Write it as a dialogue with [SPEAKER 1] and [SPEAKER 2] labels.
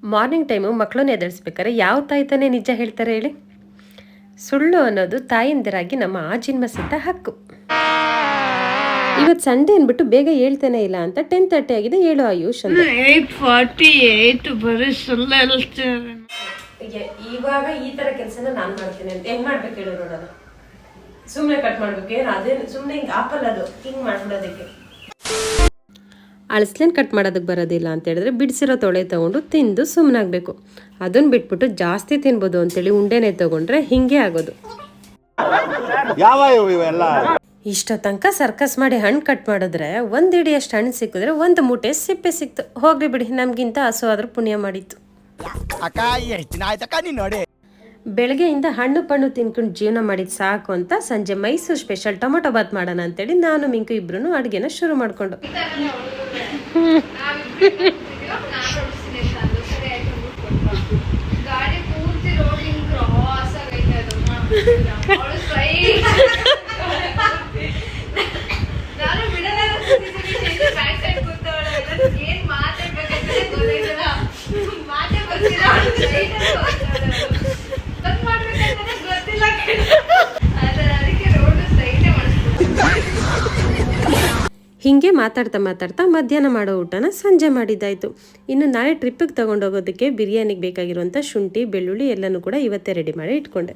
[SPEAKER 1] Morning time ಮಕ್ಕಳನ್ನ ಎದುರಿಸ್ಬೇಕಾದ್ರೆ ಯಾವ ತಾಯಿ ತಾನೇ ನಿಜ ಹೇಳ್ತಾರೆ ಹೇಳಿ? ಸುಳ್ಳು ಅನ್ನೋದು ತಾಯಂದಿರಾಗಿ ನಮ್ಮ ಆಜಿನ್ಮ ಸಿದ್ಧ ಹಕ್ಕು. ಇವತ್ತು ಸಂಡೇ ಅಂದ್ಬಿಟ್ಟು ಬೇಗ ಹೇಳ್ತಾನೆ ಇಲ್ಲ ಅಂತ 10:30 ಆಗಿದೆ, ಹೇಳು ಆಯುಷ್ ಅಂತ.
[SPEAKER 2] 8:48 ಬರೀ ಸುಳ್ಳು ಹೇಳ್ತಾರೆ.
[SPEAKER 1] ಇವಾಗ ಈ ತರ ಕೆಲಸನ ನಾನು ಮಾಡ್ತೀನಿ ಅಂತ ಹೆಂಗ್ ಮಾಡ್ಬೇಕು ಹೇಳು ನೋಡೋಣ. ಸುಮ್ಮನೆ ಕಟ್ ಮಾಡ್ಬೇಕು, ಏನು ಅದೇ ಸುಮ್ಮನೆ ಹಿಂಗೆ ಆಪಲ್ ಅದು ಹಿಂಗೆ ಮಾಡ್ಬಿಡೋದಕ್ಕೆ. ಅಳಸ್ಲೇನು ಕಟ್ ಮಾಡೋದಕ್ಕೆ ಬರೋದಿಲ್ಲ ಅಂತ ಹೇಳಿದ್ರೆ ಬಿಡಿಸಿರೋ ತೊಳೆ ತೊಗೊಂಡು ತಿಂದು ಸುಮ್ಮನಾಗಬೇಕು. ಅದನ್ನು ಬಿಟ್ಬಿಟ್ಟು ಜಾಸ್ತಿ ತಿನ್ಬೋದು ಅಂತೇಳಿ ಉಂಡೆನೆ ತೊಗೊಂಡ್ರೆ ಹಿಂಗೆ ಆಗೋದು. ಇಷ್ಟ ತನಕ ಸರ್ಕಸ್ ಮಾಡಿ ಹಣ್ಣು ಕಟ್ ಮಾಡಿದ್ರೆ ಒಂದು ಹಿಡಿಯಷ್ಟು ಹಣ್ಣು ಸಿಕ್ಕಿದ್ರೆ ಒಂದು ಮೂಟೆ ಸಿಪ್ಪೆ ಸಿಕ್ತು. ಹೋಗ್ಲಿ ಬಿಡಿ, ನಮ್ಗಿಂತ ಹಸು ಆದ್ರೂ ಪುಣ್ಯ ಮಾಡಿತ್ತು. ಬೆಳಗ್ಗೆಯಿಂದ ಹಣ್ಣು ಪಣ್ಣು ತಿನ್ಕೊಂಡು ಜೀವನ ಮಾಡಿದ್ ಸಾಕು ಅಂತ ಸಂಜೆ ಮೈಸೂರು ಸ್ಪೆಷಲ್ ಟೊಮೊಟೊ ಬಾತ್ ಮಾಡೋಣ ಅಂತೇಳಿ ನಾನು ಮಿಂಕು ಇಬ್ರು ಅಡುಗೆನ ಶುರು ಮಾಡ್ಕೊಂಡು. ಹೀಗೆ ಮಾತಾಡ್ತಾ ಮಧ್ಯಾಹ್ನ ಮಾಡೋ ಊಟನ ಸಂಜೆ ಮಾಡಿದ್ದಾಯಿತು. ಇನ್ನು ನಾಳೆ ಟ್ರಿಪ್ಪಿಗೆ ತೊಗೊಂಡೋಗೋದಕ್ಕೆ ಬಿರಿಯಾನಿಗೆ ಬೇಕಾಗಿರುವಂಥ ಶುಂಠಿ ಬೆಳ್ಳುಳ್ಳಿ ಎಲ್ಲನೂ ಕೂಡ ಇವತ್ತೇ ರೆಡಿ ಮಾಡಿ ಇಟ್ಕೊಂಡೆ.